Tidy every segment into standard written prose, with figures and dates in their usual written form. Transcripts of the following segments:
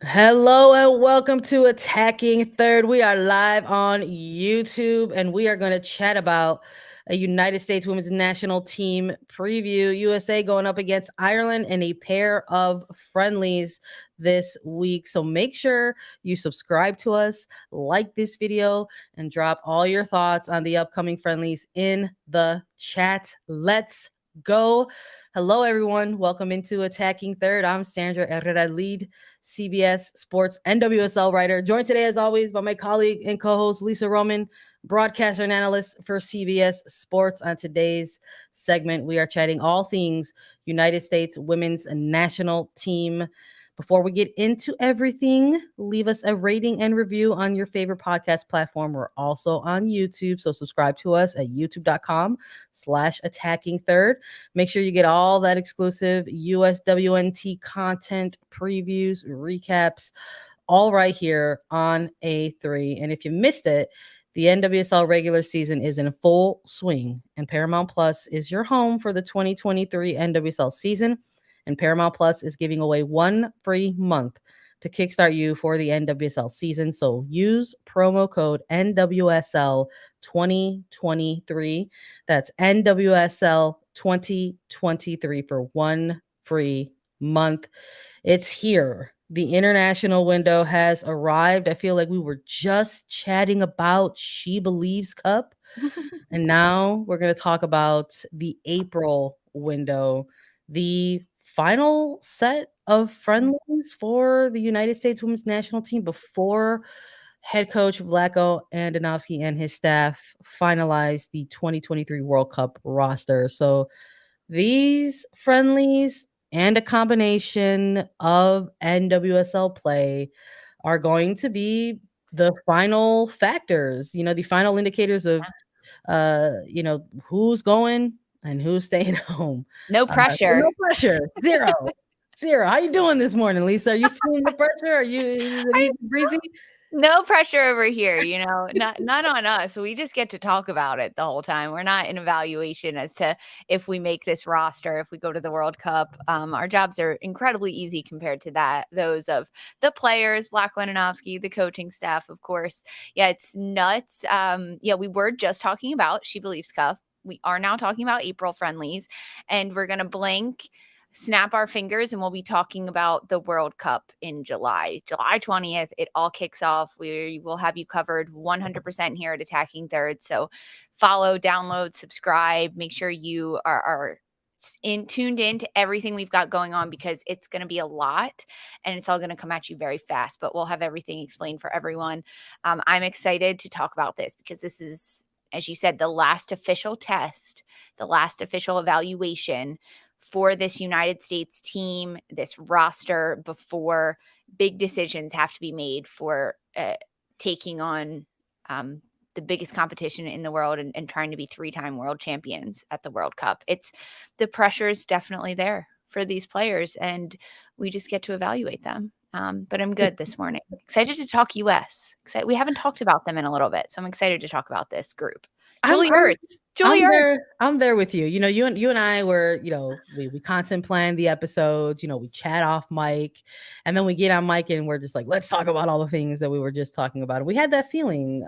Hello and welcome to Attacking Third. We are live on YouTube and we are going to chat about a United States women's national team preview. USA going up against Ireland in a pair of friendlies this week. So make sure you subscribe to us, like this video, and drop all your thoughts on the upcoming friendlies in the chat. Let's go. Hello, everyone. Welcome into Attacking Third. I'm Sandra Herrera, lead CBS Sports NWSL writer, joined today, as always, by my colleague and co host, Lisa Roman, broadcaster and analyst for CBS Sports. On today's segment, we are chatting all things United States women's national team. Before we get into everything, leave us a rating and review on your favorite podcast platform. We're also on YouTube, so subscribe to us at youtube.com/attacking third. Make sure you get all that exclusive USWNT content, previews, recaps, all right here on A3. And if you missed it, the NWSL regular season is in full swing, and Paramount Plus is your home for the 2023 NWSL season. And Paramount Plus is giving away 1 free month to kickstart you for the NWSL season. So use promo code NWSL 2023. That's NWSL 2023 for 1 free month. It's here. The international window has arrived. I feel like we were just chatting about She Believes Cup. And now we're going to talk about the April window, the final set of friendlies for the United States women's national team before head coach Vlatko Andonovski and his staff finalized the 2023 World Cup roster. So these friendlies and a combination of NWSL play are going to be the final factors, the final indicators of who's going and who's staying home. No So pressure. no pressure. Zero. Zero. How you doing this morning, Lisa? Are you feeling the pressure? Is it easy breezy? No pressure over here, not on us. We just get to talk about it the whole time. We're not in evaluation as to if we make this roster, if we go to the World Cup. Our jobs are incredibly easy compared to those of the players, Black Wininowski, the coaching staff, of course. Yeah, it's nuts. We were just talking about She Believes Cup. We are now talking about April friendlies, and we're gonna blink, snap our fingers, and we'll be talking about the World Cup in July 20th. It all kicks off. We will have you covered 100% here at Attacking Third. So follow, download, subscribe. Make sure you are tuned in to everything we've got going on, because it's going to be a lot and it's all going to come at you very fast, but we'll have everything explained for everyone. I'm excited to talk about this because this is, as you said, the last official test, the last official evaluation for this United States team, this roster, before big decisions have to be made for taking on the biggest competition in the world and trying to be 3-time world champions at the World Cup. The pressure is definitely there for these players, and we just get to evaluate them. But I'm good this morning. Excited to talk US. We haven't talked about them in a little bit, so I'm excited to talk about this group. I'm Julie I'm Ertz. Julie I'm Ertz. there. I'm there with you. You and I were, we content plan the episodes, we chat off mic, and then we get on mic and we're just like, let's talk about all the things that we were just talking about. And we had that feeling,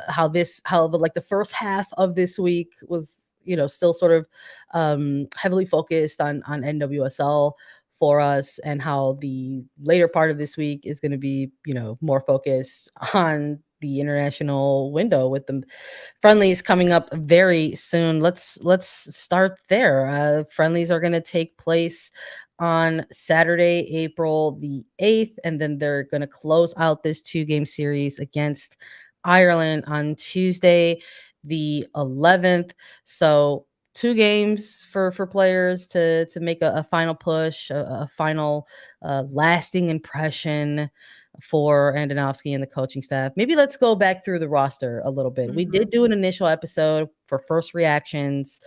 how the first half of this week was, still sort of heavily focused on NWSL for us, and how the later part of this week is going to be, more focused on the international window with the friendlies coming up very soon. Let's start there. Friendlies are going to take place on Saturday, April the 8th, and then they're going to close out this 2-game series against Ireland on Tuesday the 11th. So 2 games for players to make a final push, a final lasting impression for Andonovski and the coaching staff. Maybe let's go back through the roster a little bit. We did do an initial episode for first reactions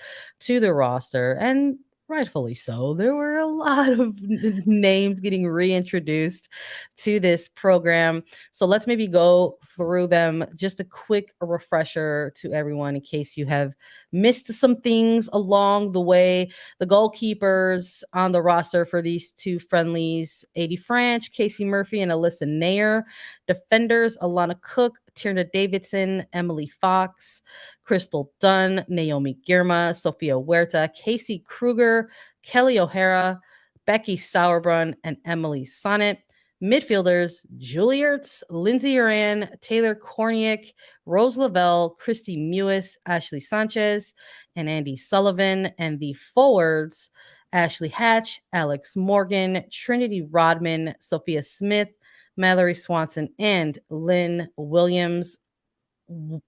to the roster, and rightfully so. There were a lot of names getting reintroduced to this program. So let's maybe go through them. Just a quick refresher to everyone in case you have missed some things along the way. The goalkeepers on the roster for these two friendlies: Adie Franch, Casey Murphy, and Alyssa Nair. Defenders: Alana Cook, Tierna Davidson, Emily Fox, Crystal Dunn, Naomi Girma, Sophia Huerta, Casey Kruger, Kelly O'Hara, Becky Sauerbrunn, and Emily Sonnet. Midfielders: Julie Ertz, Lindsay Uran, Taylor Korniak, Rose Lavelle, Christy Mewis, Ashley Sanchez, and Andy Sullivan. And the forwards: Ashley Hatch, Alex Morgan, Trinity Rodman, Sophia Smith, Mallory Swanson, and Lynn Williams.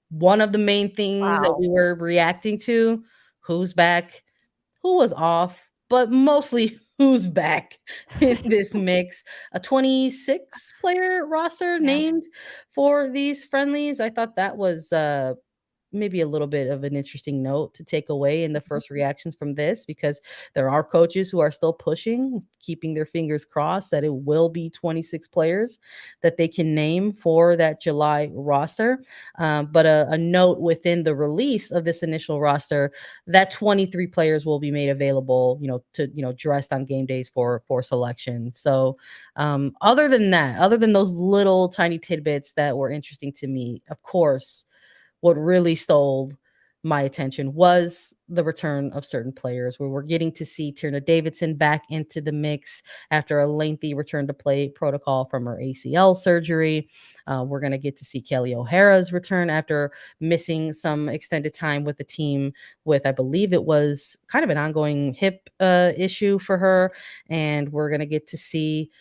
One of the main things that Wow. we were reacting to: who's back, who was off, but mostly who's back in this mix. A 26 player roster Yeah. named for these friendlies. I thought that was maybe a little bit of an interesting note to take away in the first reactions from this, because there are coaches who are still pushing, keeping their fingers crossed that it will be 26 players that they can name for that July roster. But a note within the release of this initial roster that 23 players will be made available, to dressed on game days for selection. So other than that, other than those little tiny tidbits that were interesting to me, of course, what really stole my attention was the return of certain players, where we're getting to see Tierna Davidson back into the mix after a lengthy return to play protocol from her ACL surgery. We're going to get to see Kelly O'Hara's return after missing some extended time with the team with, I believe it was kind of an ongoing hip issue for her. And we're going to get to see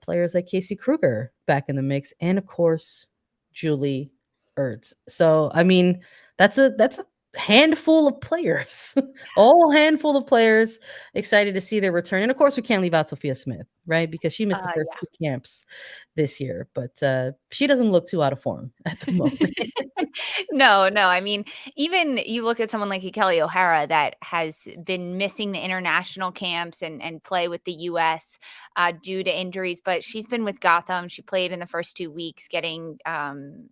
players like Casey Kruger back in the mix. And of course, Julie Ertz. So, I mean, that's a handful of players, all handful of players excited to see their return. And of course, we can't leave out Sophia Smith, right? Because she missed the first Yeah. two camps this year, but she doesn't look too out of form at the moment. No, no. I mean, even you look at someone like a Kelly O'Hara that has been missing the international camps and play with the US due to injuries, but she's been with Gotham. She played in the first 2 weeks, getting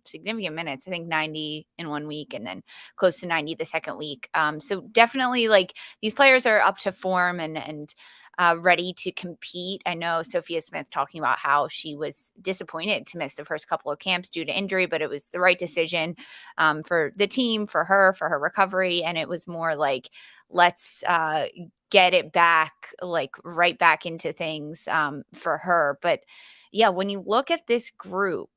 significant minutes. I think 90 in 1 week, and then close to 90 the second week. So definitely, like, these players are up to form and ready to compete. I know Sophia Smith talking about how she was disappointed to miss the first couple of camps due to injury, but it was the right decision for the team, for her recovery. And it was more like, let's get it back, like right back into things for her. But yeah, when you look at this group,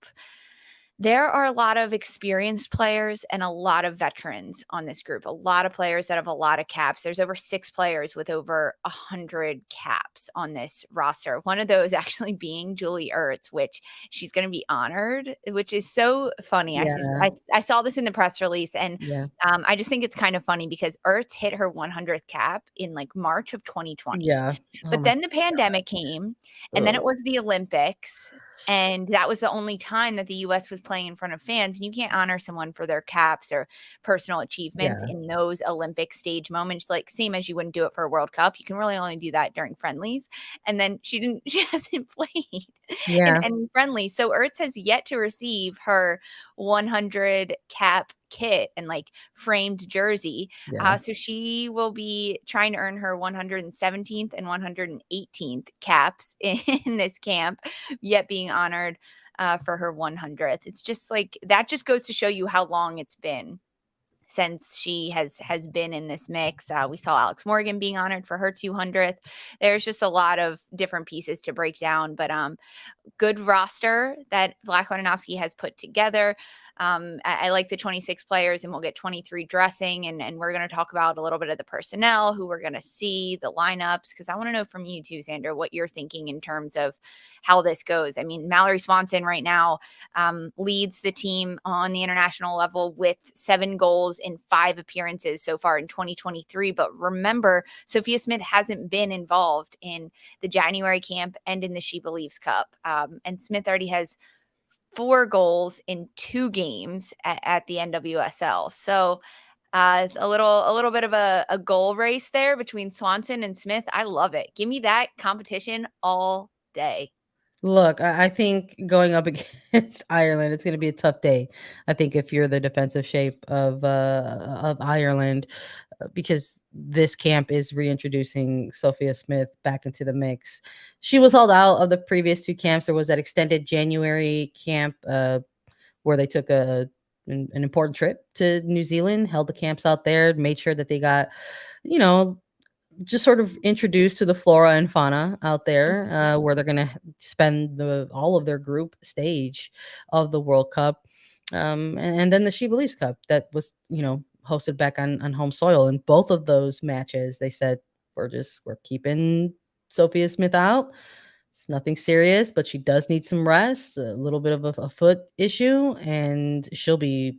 there are a lot of experienced players and a lot of veterans on this group. A lot of players that have a lot of caps. There's over 6 players with over 100 caps on this roster. One of those actually being Julie Ertz, which she's going to be honored, which is so funny. Yeah, I saw this in the press release, and yeah, I just think it's kind of funny because Ertz hit her 100th cap in like March of 2020. yeah. Oh But my then the pandemic came, and then it God. was the Olympics. And that was the only time that the US was playing in front of fans, and you can't honor someone for their caps or personal achievements Yeah, in those Olympic stage moments, like same as you wouldn't do it for a World Cup. You can really only do that during friendlies. And then she hasn't played in yeah, any friendlies. So Ertz has yet to receive her 100 cap kit and like framed jersey. yeah, So she will be trying to earn her 117th and 118th caps in this camp, yet being honored for her 100th. It's just like that just goes to show you how long it's been since she has been in this mix. We saw Alex Morgan being honored for her 200th. There's just a lot of different pieces to break down, but good roster that Black Lewanowski has put together. I like the 26 players, and we'll get 23 dressing. And we're going to talk about a little bit of the personnel, who we're going to see, the lineups, because I want to know from you too, Sandra, what you're thinking in terms of how this goes. I mean, Mallory Swanson right now leads the team on the international level with 7 goals in 5 appearances so far in 2023. But remember, Sophia Smith hasn't been involved in the January camp and in the She Believes Cup. And Smith already has 4 goals in 2 games at the NWSL. So A little bit of a goal race there between Swanson and Smith. I love it. Give me that competition all day. Look, I think going up against Ireland, it's going to be a tough day. I think if you're the defensive shape of Ireland, because this camp is reintroducing Sophia Smith back into the mix. She was hauled out of the previous two camps. There was that extended January camp where they took an important trip to New Zealand, held the camps out there, made sure that they got, you know, just sort of introduced to the flora and fauna out there, where they're going to spend all of their group stage of the World Cup, and then the She Believes Cup that was hosted back on home soil. In both of those matches, they said we're keeping Sophia Smith out. It's nothing serious, but she does need some rest, a little bit of a foot issue, and she'll be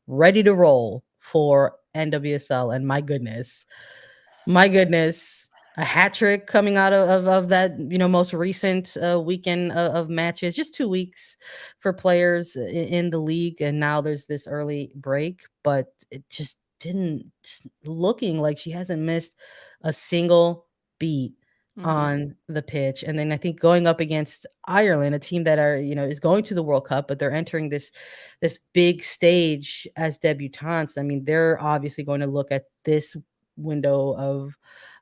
ready to roll for NWSL. And my goodness, a hat trick coming out of that, most recent weekend of matches, just 2 weeks for players in the league. And now there's this early break, but it just looking like she hasn't missed a single beat Mhm. on the pitch. And then I think going up against Ireland, a team that is going to the World Cup, but they're entering this big stage as debutantes. I mean, they're obviously going to look at this window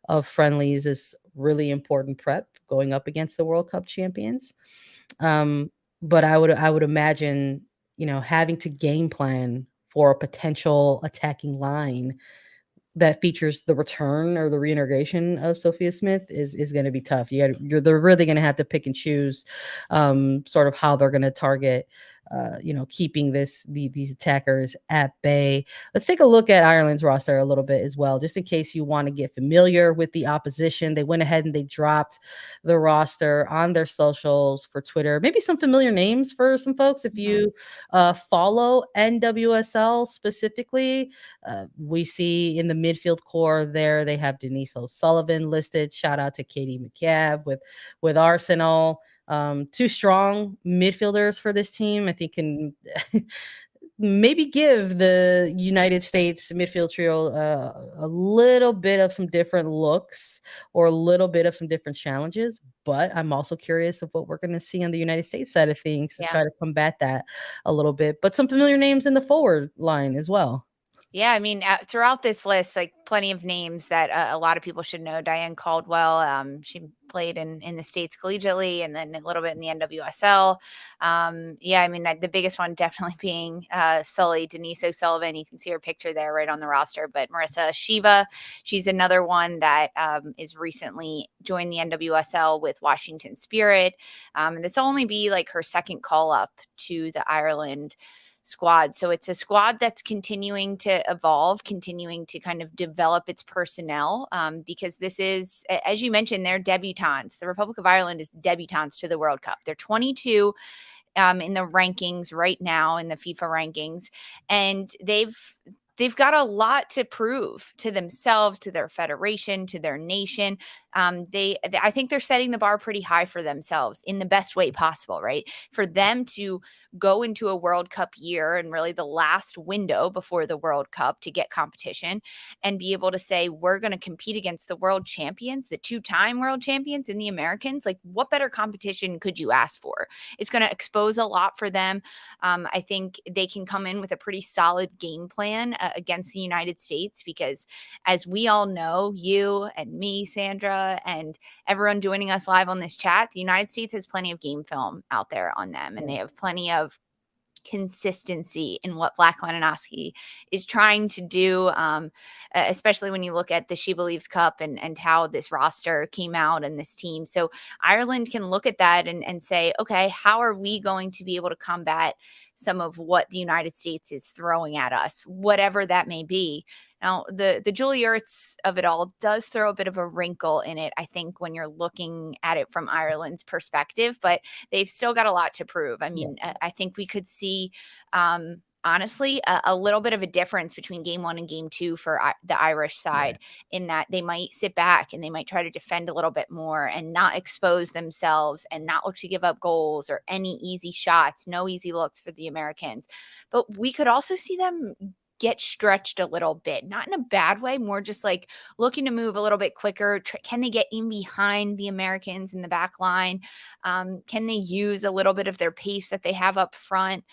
of friendlies is really important prep going up against the World Cup champions. But I would imagine, having to game plan for a potential attacking line that features the return or the reintegration of Sophia Smith is going to be tough. They're really going to have to pick and choose, sort of how they're going to target, keeping these attackers at bay. Let's take a look at Ireland's roster a little bit as well, just in case you want to get familiar with the opposition. They went ahead and they dropped the roster on their socials for Twitter. Maybe some familiar names for some folks if Mhm. you follow NWSL specifically. We see in the midfield core there, they have Denise O'Sullivan listed. Shout out to Katie McCabe with Arsenal. Two strong midfielders for this team. I think can maybe give the United States midfield trio a little bit of some different looks or a little bit of some different challenges. But I'm also curious of what we're going to see on the United States side of things to Yeah. try to combat that a little bit. But some familiar names in the forward line as well. Yeah, I mean, throughout this list, like plenty of names that a lot of people should know. Diane Caldwell, she played in the States collegiately and then a little bit in the NWSL. Yeah, I mean, the biggest one definitely being Sully, Denise O'Sullivan. You can see her picture there right on the roster. But Marissa Shiva, she's another one that is recently joined the NWSL with Washington Spirit. And this will only be like her second call up to the Ireland squad. So it's a squad that's continuing to evolve, continuing to kind of develop its personnel, because this is, as you mentioned, they're debutantes. The Republic of Ireland is debutantes to the World Cup. They're 22 in the rankings right now, in the FIFA rankings, and they've got a lot to prove to themselves, to their federation, to their nation. I think they're setting the bar pretty high for themselves in the best way possible, right? For them to go into a World Cup year and really the last window before the World Cup to get competition and be able to say, we're going to compete against the world champions, the two-time world champions in the Americans. Like, what better competition could you ask for? It's going to expose a lot for them. I think they can come in with a pretty solid game plan against the United States because, as we all know, you and me, Sandra, and everyone joining us live on this chat, the United States has plenty of game film out there on them, and they have plenty of consistency in what Black Leninowski is trying to do, especially when you look at the She Believes Cup and how this roster came out and this team. So Ireland can look at that and say, okay, how are we going to be able to combat some of what the United States is throwing at us, whatever that may be. Now, the Julie Ertz of it all does throw a bit of a wrinkle in it, I think, when you're looking at it from Ireland's perspective, but they've still got a lot to prove. I mean, I think we could see, honestly, a little bit of a difference between game one and game two for the Irish side, in that they might sit back and they might try to defend a little bit more and not expose themselves and not look to give up goals or any easy shots, no easy looks for the Americans. But we could also see them get stretched a little bit, not in a bad way, more just like looking to move a little bit quicker. Can they get in behind the Americans in the back line? Can they use a little bit of their pace that they have up front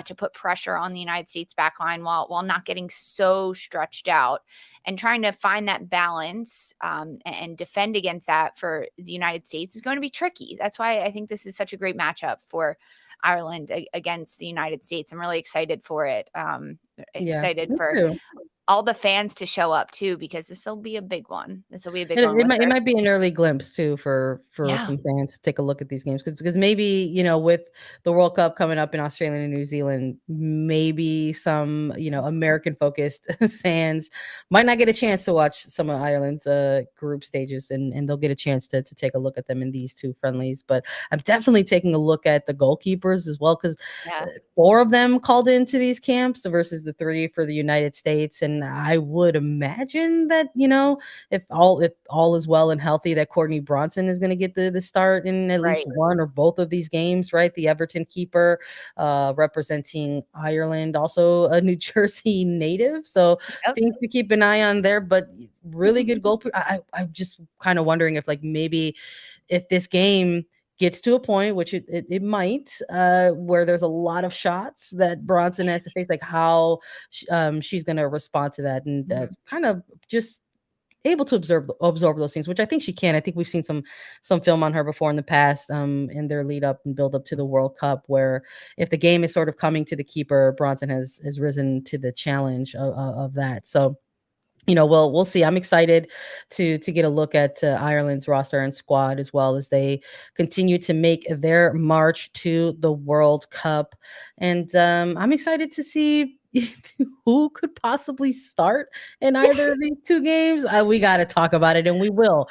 to put pressure on the United States back line while not getting so stretched out? And trying to find that balance and defend against that for the United States is going to be tricky. That's why I think this is such a great matchup for Ireland against the United States. I'm really excited for it. Yeah, Excited me for too. all the fans to show up too, because this will be a big one. This will be a big And one it with might it her. might be an early glimpse too for Yeah, some fans to take a look at these games because maybe, with the World Cup coming up in Australia and New Zealand, maybe some, American-focused fans might not get a chance to watch some of Ireland's, group stages, and they'll get a chance to take a look at them in these 2 friendlies, but I'm definitely taking a look at the goalkeepers as well 'cause, yeah, 4 of them called into these camps versus the 3 for the United States, and I would imagine that, if all is well and healthy, that Courtney Bronson is going to get the start in at least right. one or both of these games, right? The Everton keeper, representing Ireland, also a New Jersey native, so Yep. things to keep an eye on there. But really good goal. I'm just kind of wondering if, like, maybe if this game gets to a point, which it might, where there's a lot of shots that Bronson has to face, like how she's going to respond to that, and Mhm. kind of just able to absorb those things, which I think she can. I think we've seen some film on her before in the past, in their lead up and build up to the World Cup, where if the game is sort of coming to the keeper, Bronson has risen to the challenge of that. So, we'll see. I'm excited to get a look at Ireland's roster and squad as well as they continue to make their march to the World Cup, and I'm excited to see who could possibly start in either of these 2 games. We got to talk about it, and we will.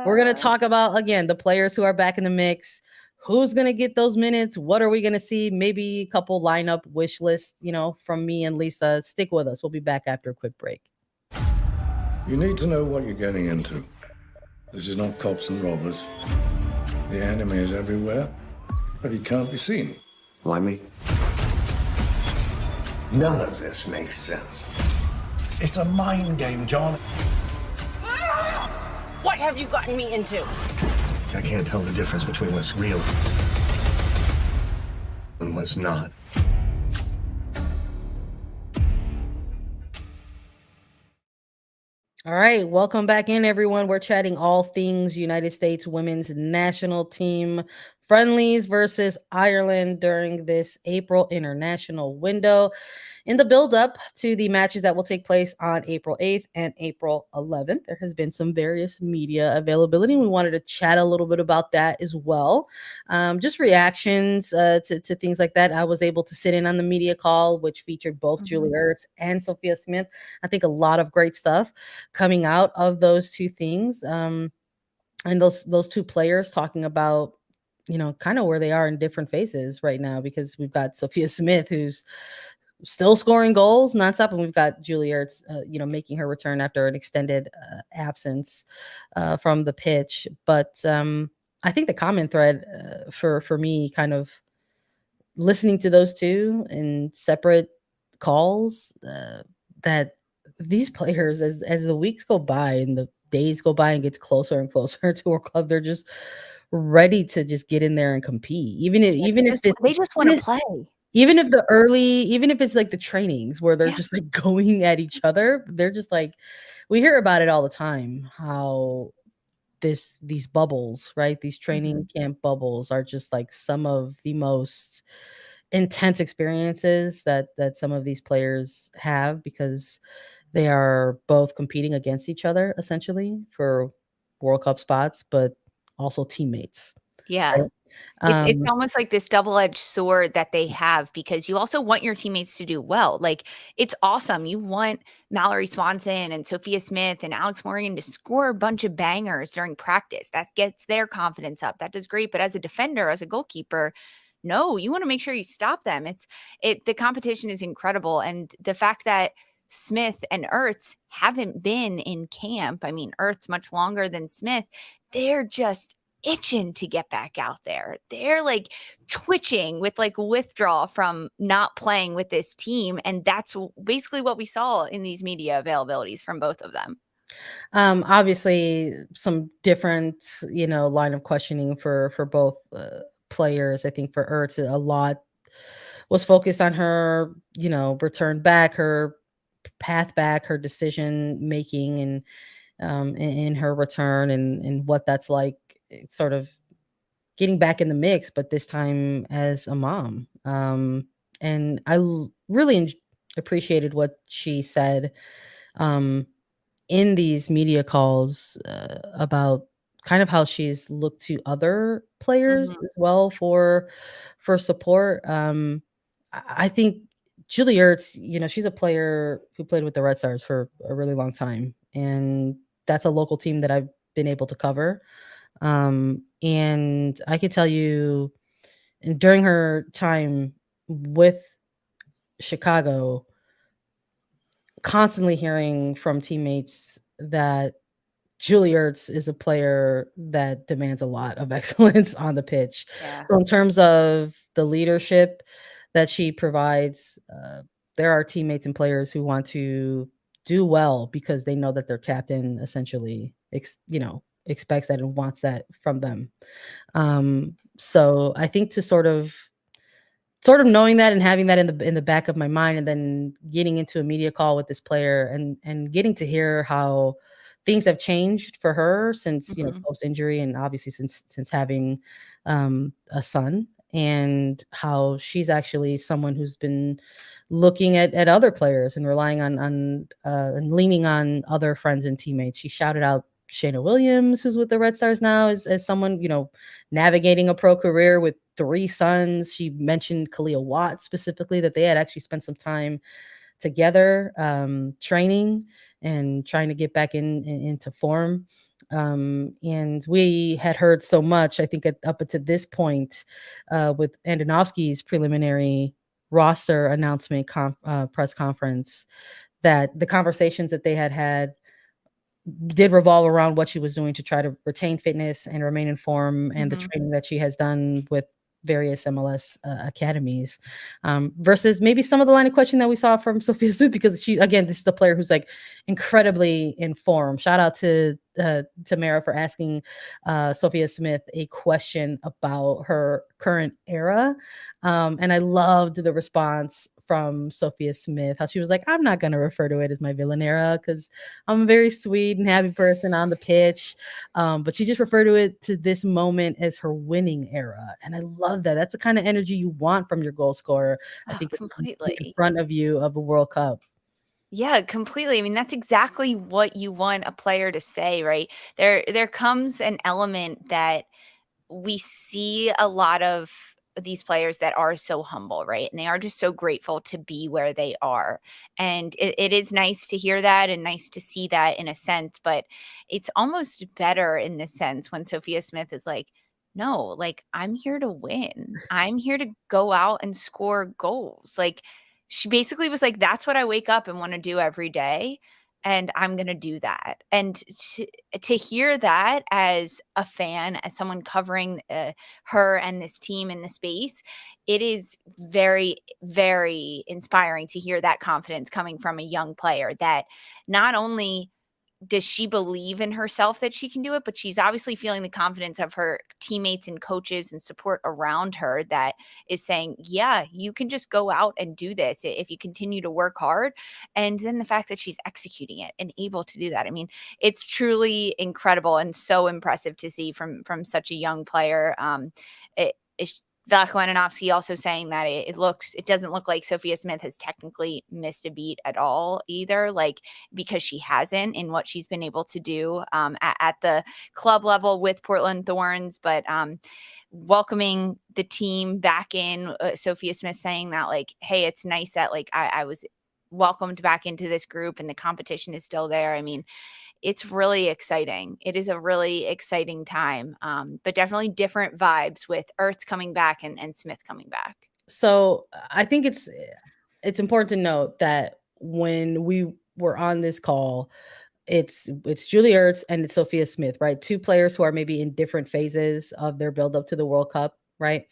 We're gonna Uh, talk about again the players who are back in the mix. Who's gonna get those minutes? What are we gonna see? Maybe a couple lineup wish lists, from me and Lisa. Stick with us. We'll be back after a quick break. You need to know what you're getting into. This is not cops and robbers. The enemy is everywhere, but he can't be seen. Why me? None of this makes sense. It's a mind game, John. What have you gotten me into? I can't tell the difference between what's real and what's not. All right, welcome back in, everyone. We're chatting all things United States women's national team friendlies versus Ireland during this April international window. In the build-up to the matches that will take place on April 8th and April 11th, there has been some various media availability. We wanted to chat a little bit about that as well. Just reactions to things like that. I was able to sit in on the media call, which featured both Julie Ertz and Sophia Smith. I think a lot of great stuff coming out of those 2 things. And those 2 players talking about, kind of where they are in different phases right now, because we've got Sophia Smith, who's still scoring goals nonstop, and we've got Julie Ertz, making her return after an extended absence from the pitch. But I think the common thread for me, kind of listening to those 2 in separate calls, that these players, as the weeks go by and the days go by and gets closer and closer to World Club, they're just ready to just get in there and compete. Even if Yeah, even if this they just want even to if play. even if it's like the trainings where they're Yeah. just like going at each other, they're just like, we hear about it all the time, how these bubbles, right? These training camp bubbles are just like some of the most intense experiences that some of these players have, because they are both competing against each other essentially for World Cup spots, but also teammates, Yeah. right? It's Um, almost like this double-edged sword that they have, because you also want your teammates to do well. Like, it's awesome. You want Mallory Swanson and Sophia Smith and Alex Morgan to score a bunch of bangers during practice. That gets their confidence up. That does great. But as a defender, as a goalkeeper, no, you want to make sure you stop them. The competition is incredible. And the fact that Smith and Ertz haven't been in camp, I mean, Ertz much longer than Smith, they're just itching to get back out there. They're like twitching with like withdrawal from not playing with this team. And that's basically what we saw in these media availabilities from both of them. Obviously some different, line of questioning for both players. I think for Ertz, a lot was focused on her, return back, her path back, her decision making, and in her return, and what that's like, sort of getting back in the mix, but this time as a mom. And I really appreciated what she said um, in these media calls about kind of how she's looked to other players Mhm. as well for support. I think Julie Ertz, she's a player who played with the Red Stars for a really long time, and that's a local team that I've been able to cover. And I can tell you, during her time with Chicago, constantly hearing from teammates that Julie Ertz is a player that demands a lot of excellence on the pitch. Yeah. So in terms of the leadership that she provides, there are teammates and players who want to do well because they know that their captain essentially, expects that and wants that from them. So I think to sort of knowing that and having that in the back of my mind, and then getting into a media call with this player, and getting to hear how things have changed for her since, Mhm. post injury, and obviously since having a son, and how she's actually someone who's been looking at other players and relying on and leaning on other friends and teammates. She shouted out Shayna Williams, who's with the Red Stars now, as someone, navigating a pro career with 3 sons. She mentioned Kalia Watt specifically, that they had actually spent some time together, training and trying to get back into form. And we had heard so much, I think, up until this point, with Andonovski's preliminary roster announcement press conference, that the conversations that they had did revolve around what she was doing to try to retain fitness and remain in form, and the Mhm. training that she has done with various MLS academies, versus maybe some of the line of question that we saw from Sophia Smith, because this is the player who's like incredibly in form. Shout out to Tamara for asking Sophia Smith a question about her current era. And I loved the response from Sophia Smith, how she was like, I'm not going to refer to it as my villain era because I'm a very sweet and happy person on the pitch. But she just referred to this moment as her winning era. And I love that. That's the kind of energy you want from your goal scorer. I Oh, think it's in completely. front of you of a World Cup. Yeah, completely. I mean, that's exactly what you want a player to say, right? There comes an element that we see a lot of these players that are so humble, right? And they are just so grateful to be where they are. And it is nice to hear that and nice to see that in a sense, but it's almost better in this sense when Sophia Smith is like, no, like I'm here to win. I'm here to go out and score goals. Like she basically was like, that's what I wake up and want to do every day. And I'm going to do that. And to hear that as a fan, as someone covering her and this team in the space, it is very, very inspiring to hear that confidence coming from a young player that not only does she believe in herself that she can do it, but she's obviously feeling the confidence of her teammates and coaches and support around her that is saying, yeah, you can just go out and do this if you continue to work hard. And then the fact that she's executing it and able to do that. I mean, it's truly incredible and so impressive to see from such a young player. It's Vlatko Andonovski also saying that it doesn't look like Sophia Smith has technically missed a beat at all either, like because she hasn't in what she's been able to do at the club level with Portland Thorns, but welcoming the team back in. Sophia Smith saying that like, hey, it's nice that like I was welcomed back into this group and the competition is still there. I mean, it's really exciting. It is a really exciting time, but definitely different vibes with Ertz coming back and Smith coming back. So I think it's important to note that when we were on this call, it's Julie Ertz and it's Sophia Smith, right? Two players who are maybe in different phases of their build up to the World Cup, right?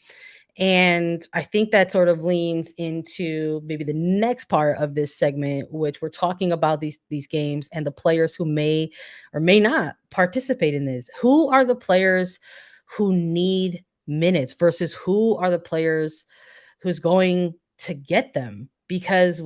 And I think that sort of leans into maybe the next part of this segment, which we're talking about these games and the players who may or may not participate in this. Who are the players who need minutes versus who are the players who's going to get them? Because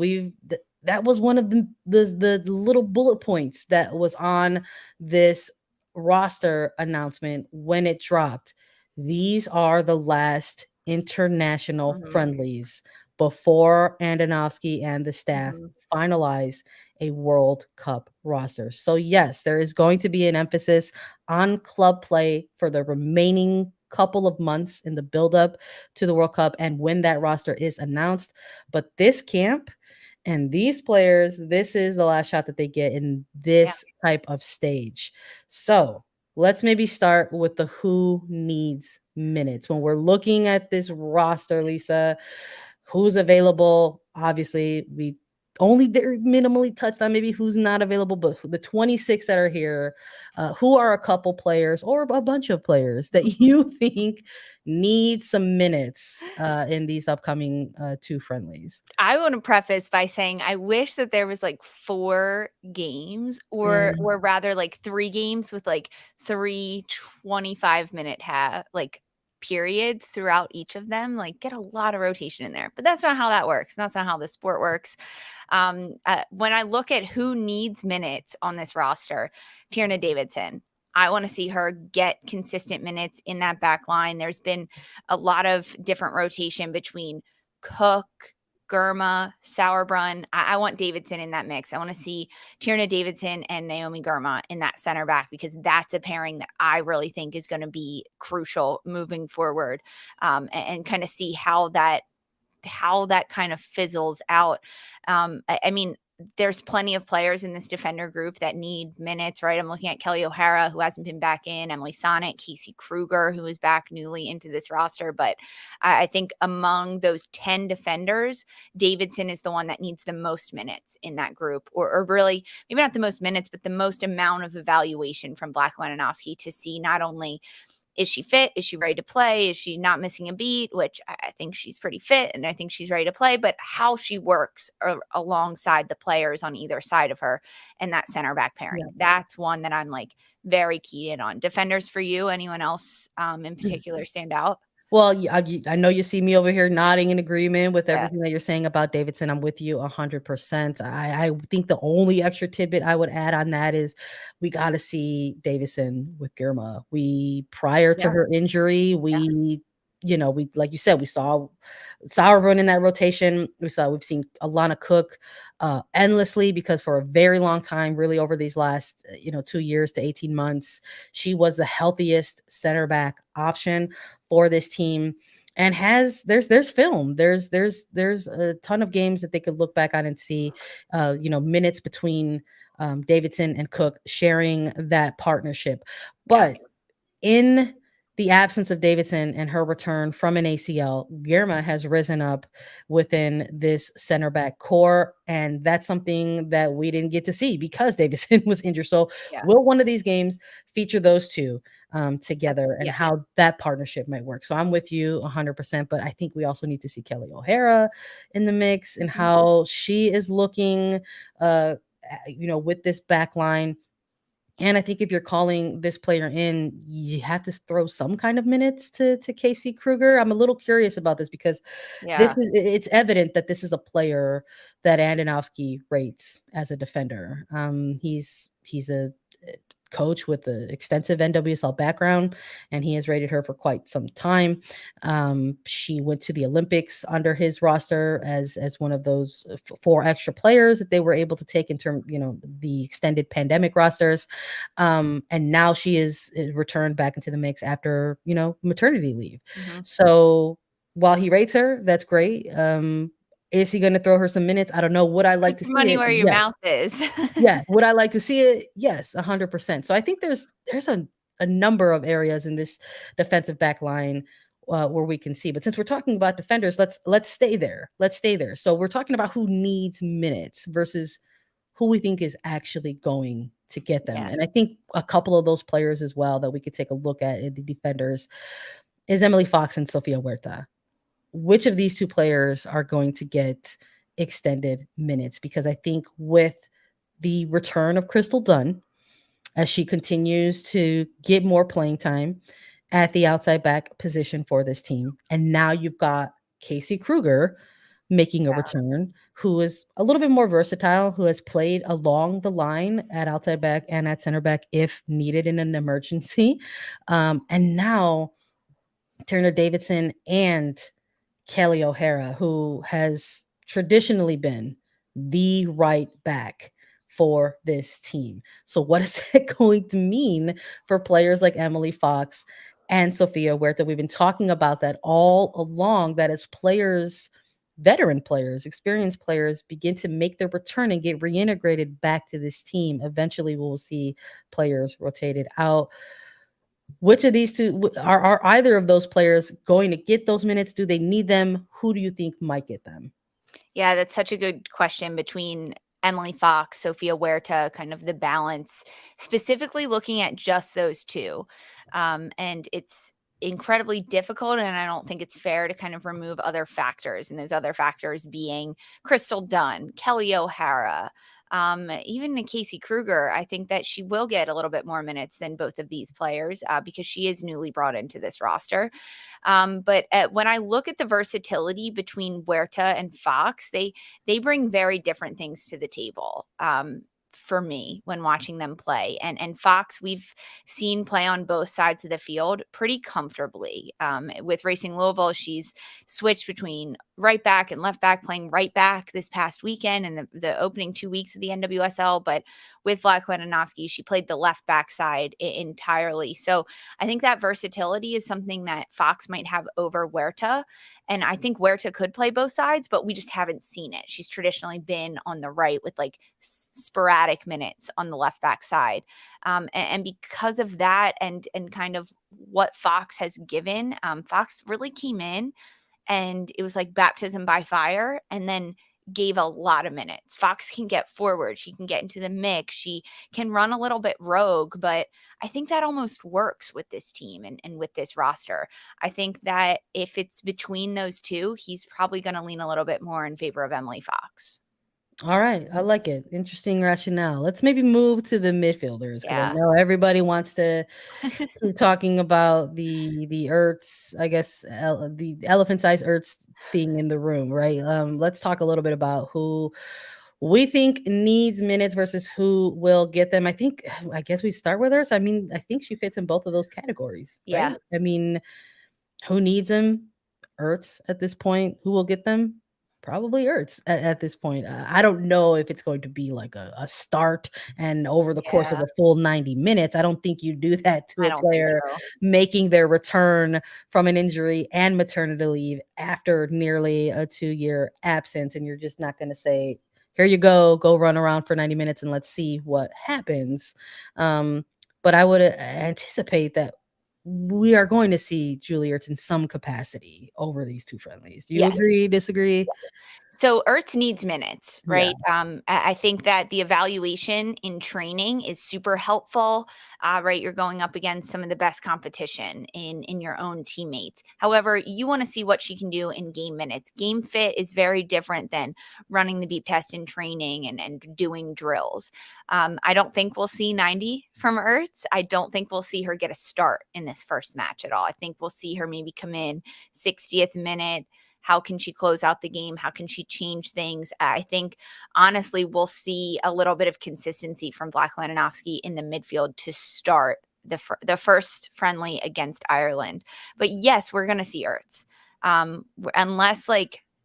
that was one of the little bullet points that was on this roster announcement when it dropped. These are the last international friendlies before Andonovski and the staff finalize a World Cup roster. So yes, there is going to be an emphasis on club play for the remaining couple of months in the buildup to the World Cup and when that roster is announced. But this camp and these players, this is the last shot that they get in this type of stage. So let's maybe start with the who needs minutes. When we're looking at this roster, Lisa, who's available? Obviously, we only very minimally touched on maybe who's not available, but the 26 that are here, who are a couple players or a bunch of players that you think need some minutes in these upcoming two friendlies? I want to preface by saying I wish that there was like 4 games or rather like 3 games with like 3 25-minute periods throughout each of them, like get a lot of rotation in there. But that's not how that works. That's not how the sport works. When I look at who needs minutes on this roster, Tierna Davidson, I want to see her get consistent minutes in that back line. There's been a lot of different rotation between Cook, Girma, Sauerbrunn. I want Davidson in that mix. I want to see Tierna Davidson and Naomi Girma in that center back because that's a pairing that I really think is going to be crucial moving forward, and kind of see how that kind of fizzles out. I mean, there's plenty of players in this defender group that need minutes, right? I'm looking at Kelly O'Hara, who hasn't been back in, Emily Sonnet, Casey Kruger, who is back newly into this roster. But I think among those 10 defenders, Davidson is the one that needs the most minutes in that group, or really maybe not the most minutes, but the most amount of evaluation from Black Wananowski to see not only is she fit? Is she ready to play? Is she not missing a beat? Which I think she's pretty fit and I think she's ready to play, but how she works alongside the players on either side of her and that center back pairing. Yeah. That's one that I'm like very keyed in on. Defenders for you, anyone else in particular stand out? Well, I know you see me over here nodding in agreement with everything that you're saying about Davidson. I'm with you 100%. I think the only extra tidbit I would add on that is we got to see Davidson with Girma. Prior to her injury, we like you said, we saw Sauerbrunn in that rotation. We've seen Alana Cook endlessly because for a very long time, really over these last 2 years to 18 months, she was the healthiest center back option for this team. And there's film. There's a ton of games that they could look back on and see minutes between Davidson and Cook sharing that partnership. But in the absence of Davidson and her return from an ACL, Girma has risen up within this center back core. And that's something that we didn't get to see because Davidson was injured. So will one of these games feature those two together and how that partnership might work? So I'm with you 100%, but I think we also need to see Kelly O'Hara in the mix and how she is looking, with this back line. And I think if you're calling this player in, you have to throw some kind of minutes to Casey Kruger. I'm a little curious about this because it's evident that this is a player that Andonovski rates as a defender. He's a coach with an extensive NWSL background, and he has rated her for quite some time. She went to the Olympics under his roster as one of those 4 extra players that they were able to take in terms, the extended pandemic rosters. And now she is returned back into the mix after, maternity leave. So while he rates her, that's great. Is he going to throw her some minutes? I don't know. Would I like to see money it? where your mouth is? Would I like to see it? Yes, 100%. So I think there's a number of areas in this defensive back line where we can see. But since we're talking about defenders, let's stay there. So we're talking about who needs minutes versus who we think is actually going to get them. Yeah. And I think a couple of those players as well that we could take a look at in the defenders is Emily Fox and Sofia Huerta. Which of these two players are going to get extended minutes? Because I think with the return of Crystal Dunn, as she continues to get more playing time at the outside back position for this team, and now you've got Casey Kruger making a return, who is a little bit more versatile, who has played along the line at outside back and at center back if needed in an emergency. And now Turner Davidson and Kelly O'Hara, who has traditionally been the right back for this team. So what is it going to mean for players like Emily Fox and Sofia Huerta? We've been talking about that all along, that as players, veteran players, experienced players begin to make their return and get reintegrated back to this team, eventually we'll see players rotated out. Which of these two are either of those players going to get those minutes? Do they need them? Who do you think might get them? Yeah, that's such a good question between Emily Fox, Sofia Huerta, kind of the balance, specifically looking at just those two. And it's incredibly difficult, and I don't think it's fair to kind of remove other factors, and those other factors being Crystal Dunn, Kelly O'Hara, even Casey Kruger. I think that she will get a little bit more minutes than both of these players because she is newly brought into this roster. But when I look at the versatility between Huerta and Fox, they bring very different things to the table. For me, when watching them play, and Fox, we've seen play on both sides of the field pretty comfortably. With Racing Louisville, she's switched between right back and left back, playing right back this past weekend and the opening 2 weeks of the NWSL. But with Vlatko, she played the left back side entirely. So I think that versatility is something that Fox might have over Huerta. And I think Huerta could play both sides, but we just haven't seen it. She's traditionally been on the right with like sporadic minutes on the left back side. And because of that and kind of what Fox has given, Fox really came in and it was like baptism by fire, and then gave a lot of minutes. Fox can get forward. She can get into the mix. She can run a little bit rogue, but I think that almost works with this team and with this roster. I think that if it's between those two, he's probably going to lean a little bit more in favor of Emily Fox. All right. I like it. Interesting rationale. Let's maybe move to the midfielders, because Yeah. I know everybody wants to keep talking about the Ertz, I guess, the elephant-sized Ertz thing in the room, right? Let's talk a little bit about who we think needs minutes versus who will get them. I guess we start with Ertz. I mean, I think she fits in both of those categories, right? Yeah. I mean, who needs them? Ertz at this point. Who will get them? Probably Ertz at this point. I don't know if it's going to be like a start and over the course of a full 90 minutes. I don't think you do that to I a don't think player so. making their return from an injury and maternity leave after nearly a 2-year absence. And you're just not going to say, here you go run around for 90 minutes and let's see what happens. But I would anticipate that we are going to see Julie Ertz in some capacity over these two friendlies. Do you Yes. agree, disagree? So Ertz needs minutes, Yeah. right? I think that the evaluation in training is super helpful, right? You're going up against some of the best competition in your own teammates. However, you want to see what she can do in game minutes. Game fit is very different than running the beep test in training and doing drills. I don't think we'll see 90 from Ertz. I don't think we'll see her get a start in this first match at all. I think we'll see her maybe come in 60th minute. How can she close out the game? How can she change things? I think, honestly, we'll see a little bit of consistency from Vlatko in the midfield to start the first friendly against Ireland. But yes, we're going to see Ertz. Unless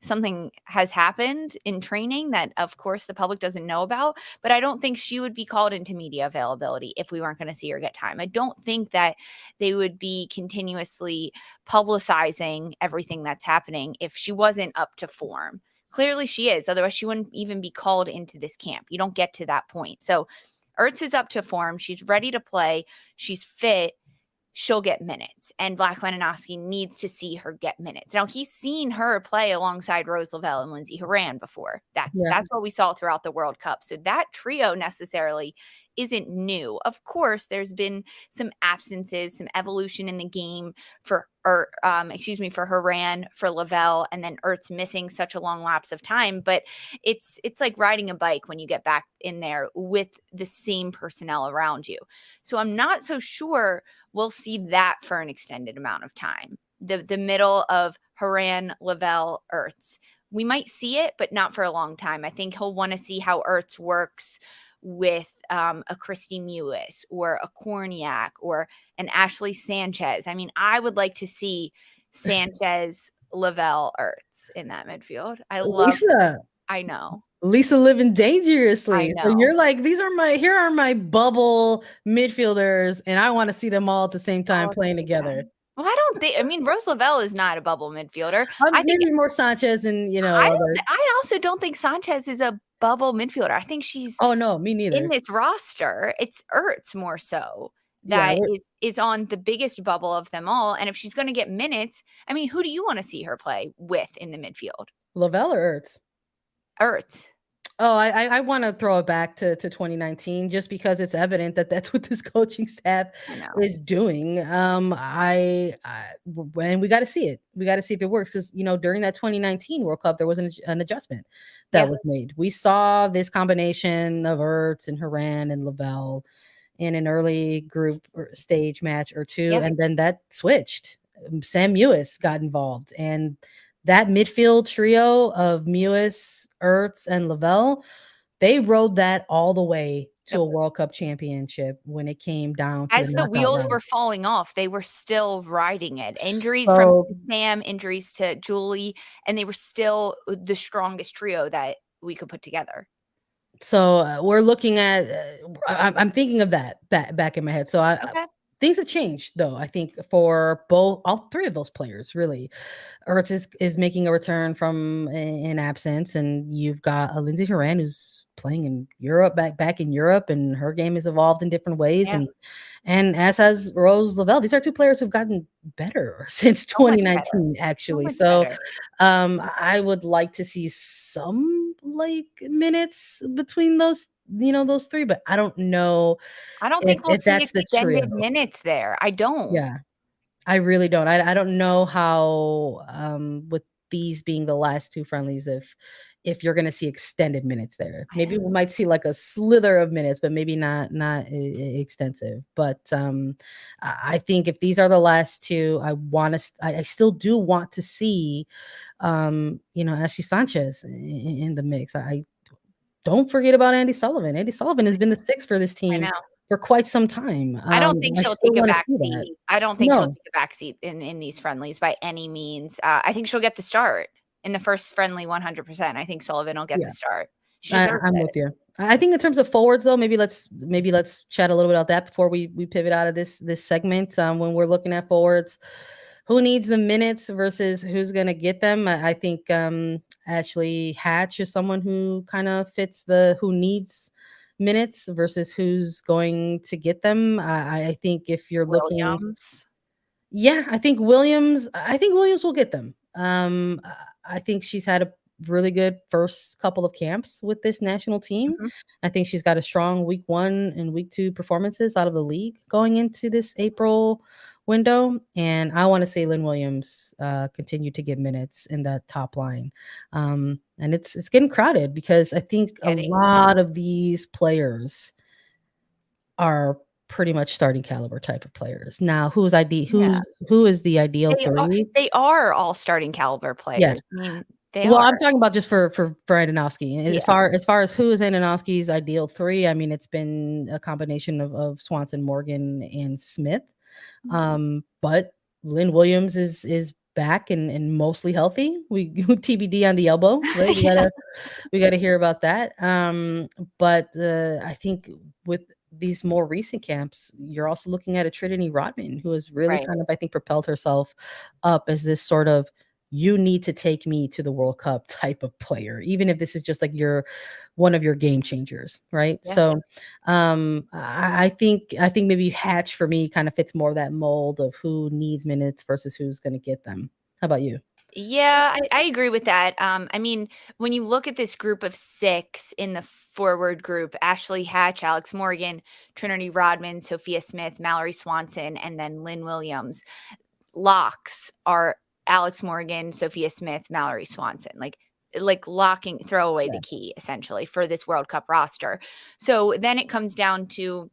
something has happened in training that, of course, the public doesn't know about. But I don't think she would be called into media availability if we weren't going to see her get time. I don't think that they would be continuously publicizing everything that's happening if she wasn't up to form. Clearly she is. Otherwise, she wouldn't even be called into this camp. You don't get to that point. So Ertz is up to form. She's ready to play. She's fit. she'll get minutes, and Black Wenanowski needs to see her get minutes. Now, he's seen her play alongside Rose Lavelle and Lindsey Horan before. That's what we saw throughout the World Cup. So that trio necessarily isn't new. Of course, there's been some absences, some evolution in the game for for Horan, for Lavelle, and then Ertz missing such a long lapse of time. But it's like riding a bike when you get back in there with the same personnel around you. So I'm not so sure we'll see that for an extended amount of time. The middle of Horan, Lavelle, Ertz. We might see it, but not for a long time. I think he'll want to see how Ertz works with a Christy Mewis or a Korniak or an Ashley Sanchez. I mean, I would like to see Sanchez, Lavelle, Ertz in that midfield. I love Lisa. I know. Lisa living dangerously. I know. So you're like, here are my bubble midfielders, and I want to see them all at the same time playing together. Well, I mean, Rose Lavelle is not a bubble midfielder. I think maybe more Sanchez and I also don't think Sanchez is a bubble midfielder. I think she's no, me neither. In this roster, it's Ertz more so that is on the biggest bubble of them all. And if she's going to get minutes, I mean, who do you want to see her play with in the midfield? Lavelle or Ertz? Ertz. Oh, I want to throw it back to 2019 just because it's evident that that's what this coaching staff is doing. And we got to see it. We got to see if it works because, during that 2019 World Cup, there was an adjustment that was made. We saw this combination of Ertz and Horan and Lavelle in an early group or stage match or two, and then that switched. Sam Mewis got involved, and that midfield trio of Mewis, Ertz, and Lavelle, they rode that all the way to a World Cup championship when it came down to as the wheels were falling off. They were still riding it. Injuries from Sam, injuries to Julie, and they were still the strongest trio that we could put together. So we're looking at. I'm thinking of that back in my head. So things have changed, though, I think, for all three of those players, really. Ertz is making a return from an absence, and you've got a Lindsey Horan who's playing in Europe, back in Europe, and her game has evolved in different ways. And as has Rose Lavelle. These are two players who've gotten better since 2019, actually. So I would like to see some minutes between those those three, but I don't know. I don't think we'll see extended minutes there. I don't. Yeah, I really don't. I don't know how with these being the last two friendlies, if you're going to see extended minutes there. Maybe we might see like a slither of minutes, but maybe not extensive. But I think if these are the last two, I still do want to see Ashley Sanchez in the mix. I don't forget about Andy Sullivan. Andy Sullivan has been the sixth for this team for quite some time. I don't think she'll take a backseat. I don't think she'll take a backseat in these friendlies by any means. I think she'll get the start in the first friendly 100%. I think Sullivan will get the start. I'm with you. I think in terms of forwards, though, maybe let's chat a little bit about that before we pivot out of this segment. When we're looking at forwards, who needs the minutes versus who's going to get them? I think Ashley Hatch is someone who kind of fits the who needs minutes versus who's going to get them. I think if you're looking, I think Williams will get them. I think she's had a really good first couple of camps with this national team. Mm-hmm. I think she's got a strong week 1 and week 2 performances out of the league going into this April window, and I want to see Lynn Williams continue to get minutes in that top line. And it's getting crowded because I think a lot of these players are pretty much starting caliber type of players. Now, who is the ideal three? They are all starting caliber players. Yes. I mean, I'm talking about just for Andonovski. As far as who is Andonovski's ideal three, I mean, it's been a combination of Swanson, Morgan, and Smith. Mm-hmm. But Lynn Williams is back and mostly healthy. We TBD on the elbow, right? We gotta hear about that. But I think with these more recent camps, you're also looking at a Trinity Rodman, who has really kind of, I think, propelled herself up as this sort of you need to take me to the World Cup type of player, even if this is just like one of your game changers, right? Yeah. So I think maybe Hatch for me kind of fits more of that mold of who needs minutes versus who's going to get them. How about you? Yeah, I agree with that. I mean, when you look at this group of 6 in the forward group, Ashley Hatch, Alex Morgan, Trinity Rodman, Sophia Smith, Mallory Swanson, and then Lynn Williams, locks are Alex Morgan, Sophia Smith, Mallory Swanson, like locking, throw away the key essentially for this World Cup roster. So then it comes down to,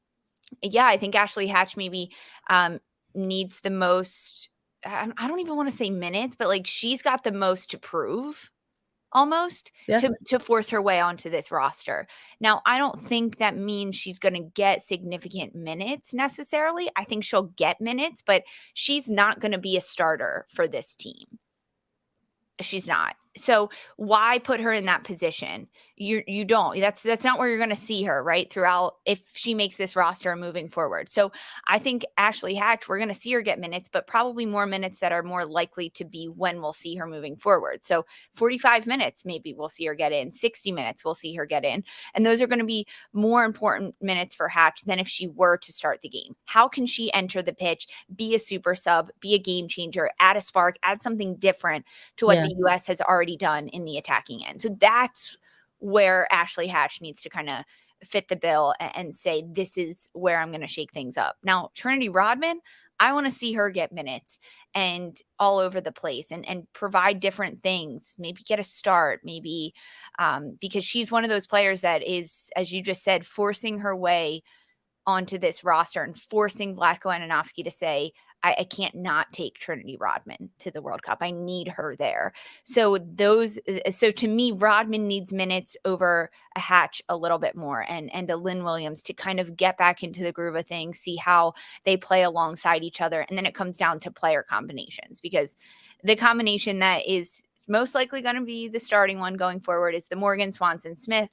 yeah, I think Ashley Hatch maybe needs the most. I don't even want to say minutes, but like she's got the most to prove almost Yeah. to force her way onto this roster. Now, I don't think that means she's going to get significant minutes necessarily. I think she'll get minutes, but she's not going to be a starter for this team. She's not. So why put her in that position? You don't. That's not where you're going to see her, right? Throughout, if she makes this roster moving forward. So I think Ashley Hatch, we're going to see her get minutes, but probably more minutes that are more likely to be when we'll see her moving forward. So 45 minutes, maybe we'll see her get in. 60 minutes, we'll see her get in. And those are going to be more important minutes for Hatch than if she were to start the game. How can she enter the pitch, be a super sub, be a game changer, add a spark, add something different to what the U.S. has already done in the attacking end? So that's where Ashley Hatch needs to kind of fit the bill and say, this is where I'm going to shake things up. Now, Trinity Rodman, I want to see her get minutes and all over the place and provide different things, maybe get a start, maybe because she's one of those players that is, as you just said, forcing her way onto this roster and forcing Vlatko Ananovsky to say, I can't not take Trinity Rodman to the World Cup. I need her there. So to me, Rodman needs minutes over a Hatch a little bit more and a Lynn Williams to kind of get back into the groove of things, see how they play alongside each other. And then it comes down to player combinations, because the combination that is most likely going to be the starting one going forward is the Morgan Swanson Smith.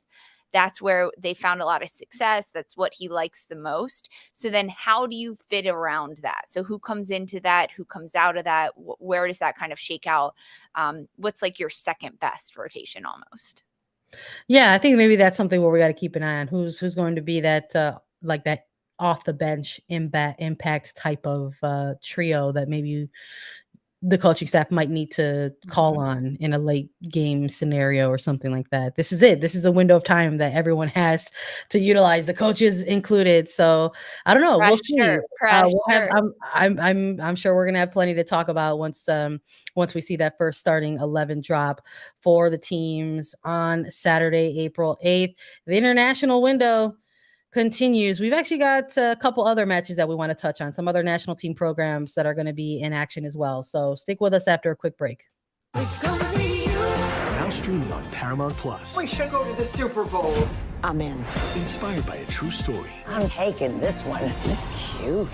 That's where they found a lot of success. That's what he likes the most. So then how do you fit around that? So who comes into that? Who comes out of that? Where does that kind of shake out? What's like your second best rotation almost? Yeah, I think maybe that's something where we got to keep an eye on who's going to be that like that off the bench impact type of trio that maybe the coaching staff might need to call on in a late game scenario or something like that. This is it. This is the window of time that everyone has to utilize, the coaches included. So I don't know. We'll see. I'm sure we're gonna have plenty to talk about once we see that first starting 11 drop for the teams on Saturday, April 8th. The international window continues. We've actually got a couple other matches that we want to touch on, some other national team programs that are going to be in action as well. So stick with us after a quick break. Now streaming on Paramount Plus. We should go to the Super Bowl. I'm in. Inspired by a true story. I'm taking this one. It's cute.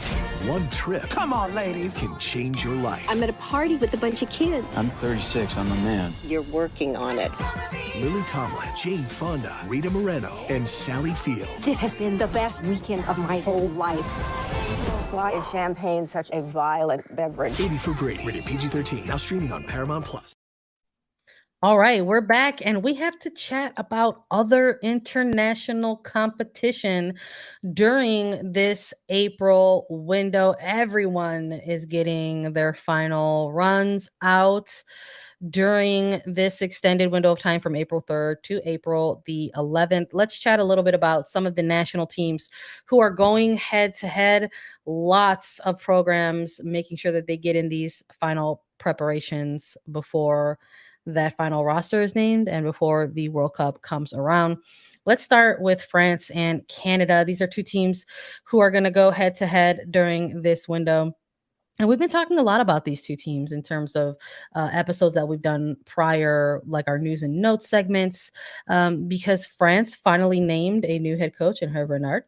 One trip. Come on, ladies. Can change your life. I'm at a party with a bunch of kids. I'm 36. I'm a man. You're working on it. Lily Tomlin, Jane Fonda, Rita Moreno, and Sally Field. This has been the best weekend of my whole life. Why is champagne such a violent beverage? 80 for Brady. Rated PG-13. Now streaming on Paramount Plus. All right, we're back and we have to chat about other international competition during this April window. Everyone is getting their final runs out during this extended window of time from April 3rd to April the 11th. Let's chat a little bit about some of the national teams who are going head to head. Lots of programs making sure that they get in these final preparations before that final roster is named and before the World Cup comes around. Let's start with France and Canada. These are two teams who are going to go head to head during this window. And we've been talking a lot about these two teams in terms of episodes that we've done prior, like our news and notes segments, because France finally named a new head coach in Herrera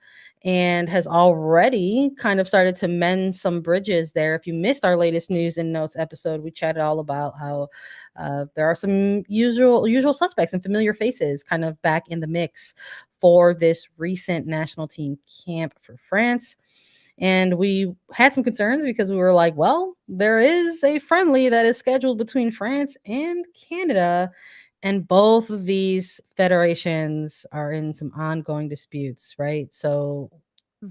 and has already kind of started to mend some bridges there. If you missed our latest news and notes episode, we chatted all about how there are some usual suspects and familiar faces kind of back in the mix for this recent national team camp for France. And we had some concerns because we were like, well, there is a friendly that is scheduled between France and Canada. And both of these federations are in some ongoing disputes, right? So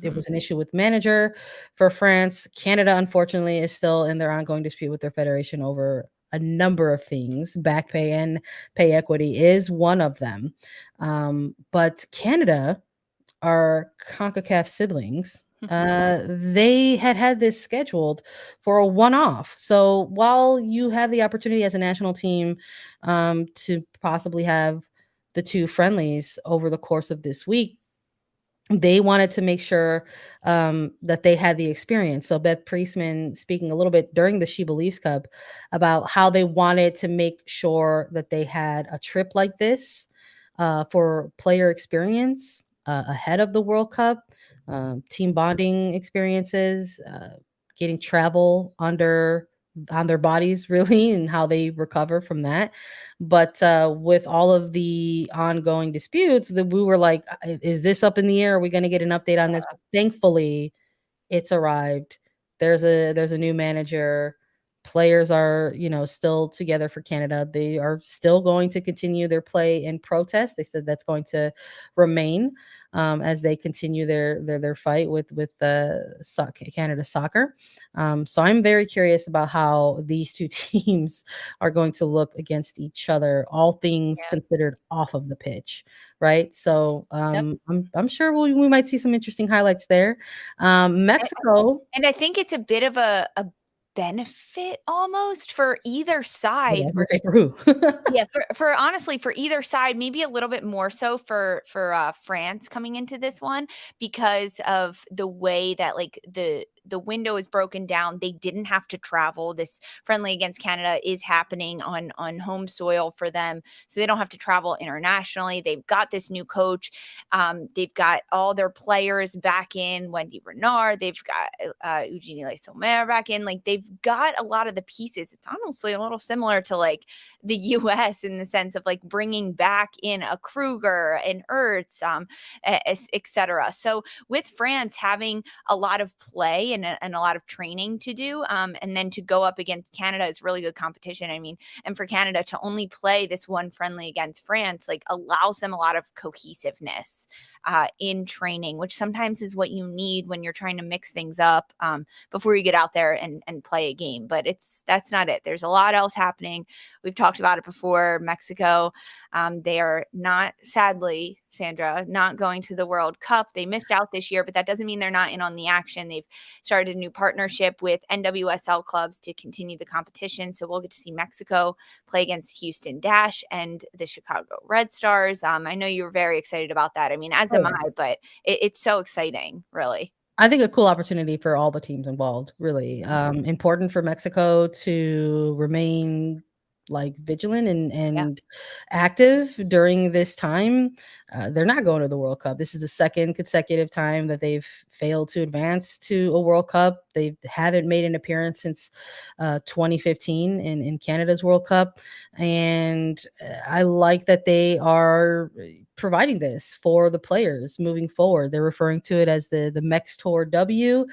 it Mhm. was an issue with manager for France. Canada, unfortunately, is still in their ongoing dispute with their federation over a number of things. Back pay and pay equity is one of them. But Canada, our CONCACAF siblings, they had this scheduled for a one-off. So while you have the opportunity as a national team to possibly have the two friendlies over the course of this week, they wanted to make sure that they had the experience. So Beth Priestman speaking a little bit during the She Believes Cup about how they wanted to make sure that they had a trip like this for player experience ahead of the World Cup, team bonding experiences, getting travel on their bodies really and how they recover from that. But with all of the ongoing disputes, that we were like, Is this up in the air? Are we going to get an update on this?" But thankfully, it's arrived. There's a new manager. Players are, still together for Canada. They are still going to continue their play in protest. They said that's going to remain as they continue their fight with Canada soccer. So I'm very curious about how these two teams are going to look against each other, all things Yeah. considered off of the pitch, right? So Yep. I'm sure we might see some interesting highlights there. Mexico. And I think it's a bit of a benefit almost for either Yeah, I side. was gonna say for who? Yeah, for honestly, for either side, maybe a little bit more so for France coming into this one because of the way that, like, the window is broken down. They didn't have to travel. This friendly against Canada is happening on home soil for them, so they don't have to travel internationally. They've got this new coach. They've got all their players back in, Wendy Renard. They've got Eugenie Le-Sommer back in. Like, they've got a lot of the pieces. It's honestly a little similar to, like, the US in the sense of, like, bringing back in a Kruger and Ertz, et cetera. So with France having a lot of play and a lot of training to do, and then to go up against Canada is really good competition. I mean, and for Canada to only play this one friendly against France, like, allows them a lot of cohesiveness in training, which sometimes is what you need when you're trying to mix things up before you get out there and play a game. But that's not it. There's a lot else happening. We've talked about it before. Mexico, they are not, sadly, Sandra, not going to the World Cup. They missed out this year, but that doesn't mean they're not in on the action. They've started a new partnership with NWSL clubs to continue the competition. So we'll get to see Mexico play against Houston Dash and the Chicago Red Stars. I know you were very excited about that. I mean, as am I, but it's so exciting, really. I think a cool opportunity for all the teams involved, really. Important for Mexico to remain like vigilant and active during this time. They're not going to the World Cup. This is the second consecutive time that they've failed to advance to a World Cup. They haven't made an appearance since 2015 in Canada's World Cup. And I like that they are providing this for the players moving forward. They're referring to it as the Mex Tour W.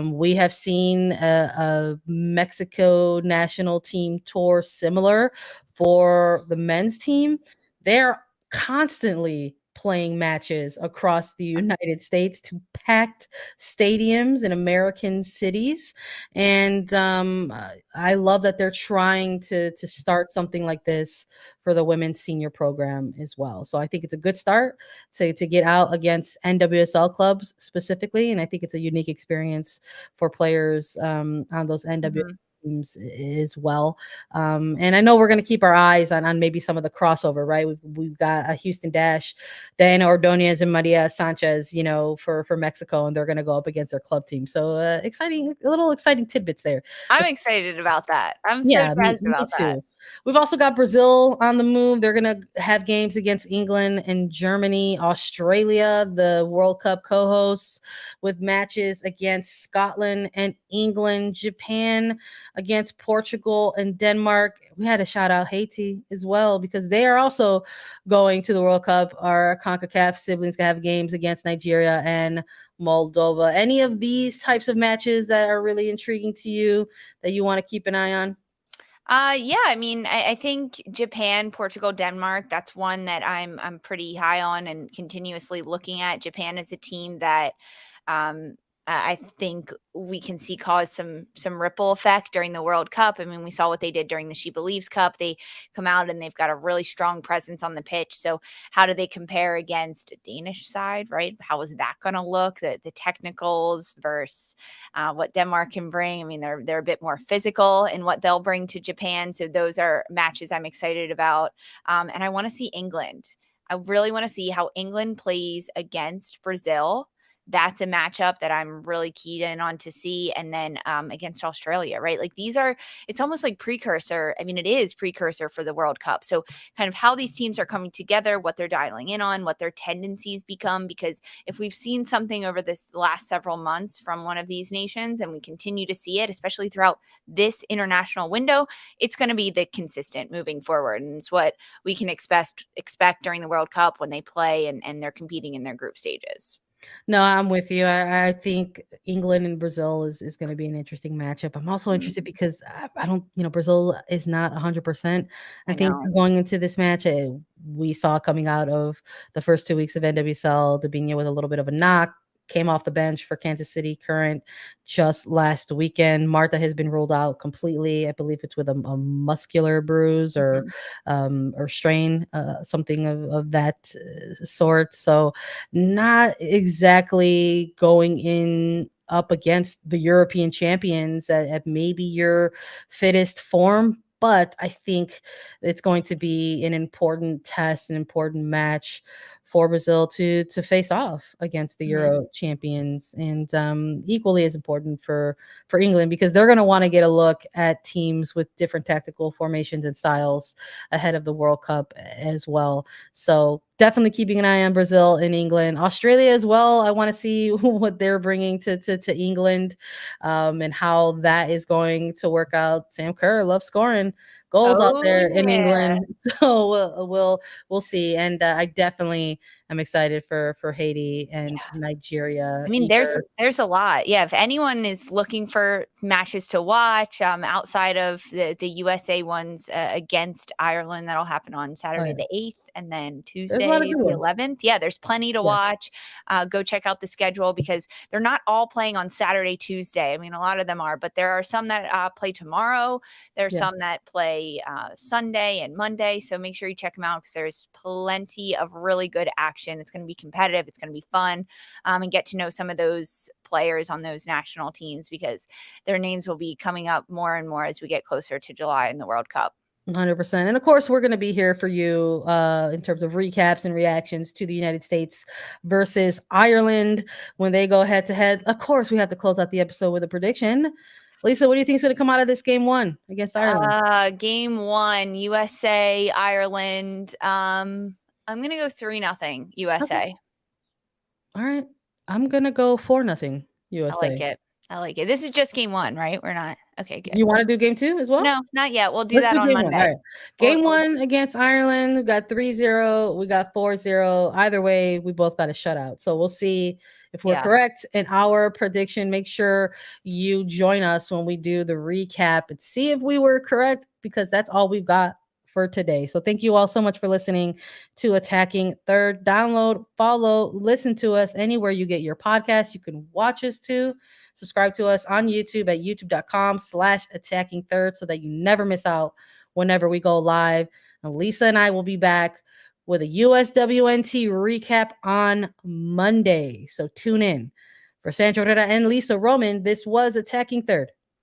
We have seen a Mexico national team tour similar for the men's team. They're constantly playing matches across the United States to packed stadiums in American cities. And I love that they're trying to start something like this for the women's senior program as well. So I think it's a good start to get out against NWSL clubs specifically. And I think it's a unique experience for players on those NWSL teams as well. And I know we're going to keep our eyes on maybe some of the crossover, right? We've got a Houston Dash, Diana Ordonez and Maria Sanchez, for Mexico, and they're going to go up against their club team. So exciting tidbits there. I'm excited about that. I'm so Yeah, jazzed me about that. too. We've also got Brazil on the move. They're going to have games against England and Germany, Australia, the World Cup co-hosts, with matches against Scotland and England, Japan against Portugal and Denmark. We had to shout out Haiti as well because they are also going to the World Cup. Our CONCACAF siblings have games against Nigeria and Moldova. Any of these types of matches that are really intriguing to you that you want to keep an eye on? Yeah, I mean, I think Japan, Portugal, Denmark, that's one that I'm pretty high on and continuously looking at. Japan is a team that um I think we can see cause some ripple effect during the World Cup. I mean, we saw what they did during the She Believes Cup. They come out and they've got a really strong presence on the pitch. So how do they compare against a Danish side, right? How is that going to look? The technicals versus what Denmark can bring. I mean, they're a bit more physical in what they'll bring to Japan. So those are matches I'm excited about. And I want to see England. I really want to see how England plays against Brazil. That's a matchup that I'm really keyed in on to see. And then against Australia, right? Like it's almost like precursor. I mean, it is precursor for the World Cup. So kind of how these teams are coming together, what they're dialing in on, what their tendencies become. Because if we've seen something over this last several months from one of these nations, and we continue to see it, especially throughout this international window, it's going to be the consistent moving forward. And it's what we can expect during the World Cup when they play and they're competing in their group stages. No, I'm with you. I think England and Brazil is going to be an interesting matchup. I'm also interested because I don't, Brazil is not 100%. I think know. going into this match, we saw coming out of the first 2 weeks of NWSL, Dabinia with a little bit of a knock, came off the bench for Kansas City Current just last weekend. Martha has been ruled out completely. I believe it's with a muscular bruise or strain, something of that sort. So not exactly going in up against the European champions at maybe your fittest form. But I think it's going to be an important test, an important match for Brazil to face off against the Euro champions, and equally as important for England, because they're going to want to get a look at teams with different tactical formations and styles ahead of the World Cup as well. So definitely keeping an eye on Brazil and England. Australia as well. I want to see what they're bringing to England, and how that is going to work out. Sam Kerr loves scoring goals out there in England, so we'll see. And I definitely am excited for Haiti and Nigeria. I mean, there's a lot. Yeah, if anyone is looking for matches to watch outside of the USA ones against Ireland, that'll happen on Saturday the 8th and then Tuesday the 11th. Yeah, there's plenty to watch. Go check out the schedule, because they're not all playing on Saturday, Tuesday. I mean, a lot of them are, but there are some that play tomorrow. There's some that play Sunday and Monday. So make sure you check them out, because there's plenty of really good action. It's going to be competitive. It's going to be fun, and get to know some of those players on those national teams, because their names will be coming up more and more as we get closer to July in the World Cup. 100%. And of course, we're going to be here for you in terms of recaps and reactions to the United States versus Ireland when they go head to head. Of course, we have to close out the episode with a prediction. Lisa, what do you think is going to come out of this game one against Ireland? Game one, USA, Ireland. I'm going to go 3-0 USA. Okay. All right. I'm going to go 4-0 USA. I like it. This is just game one, right? We're not. Okay, good. You want to do game two as well? No, not yet. We'll do that on Monday. All right. Game one against Ireland. We got 3-0. We got 4-0. Either way, we both got a shutout. So we'll see if we're correct in our prediction. Make sure you join us when we do the recap and see if we were correct, because that's all we've got for today. So thank you all so much for listening to Attacking Third. Download, follow, listen to us anywhere you get your podcast. You can watch us too. Subscribe to us on YouTube at youtube.com/attacking third, so that you never miss out whenever we go live. And Lisa and I will be back with a USWNT recap on Monday. So tune in. For Sandra Herrera and Lisa Roman, this was Attacking Third.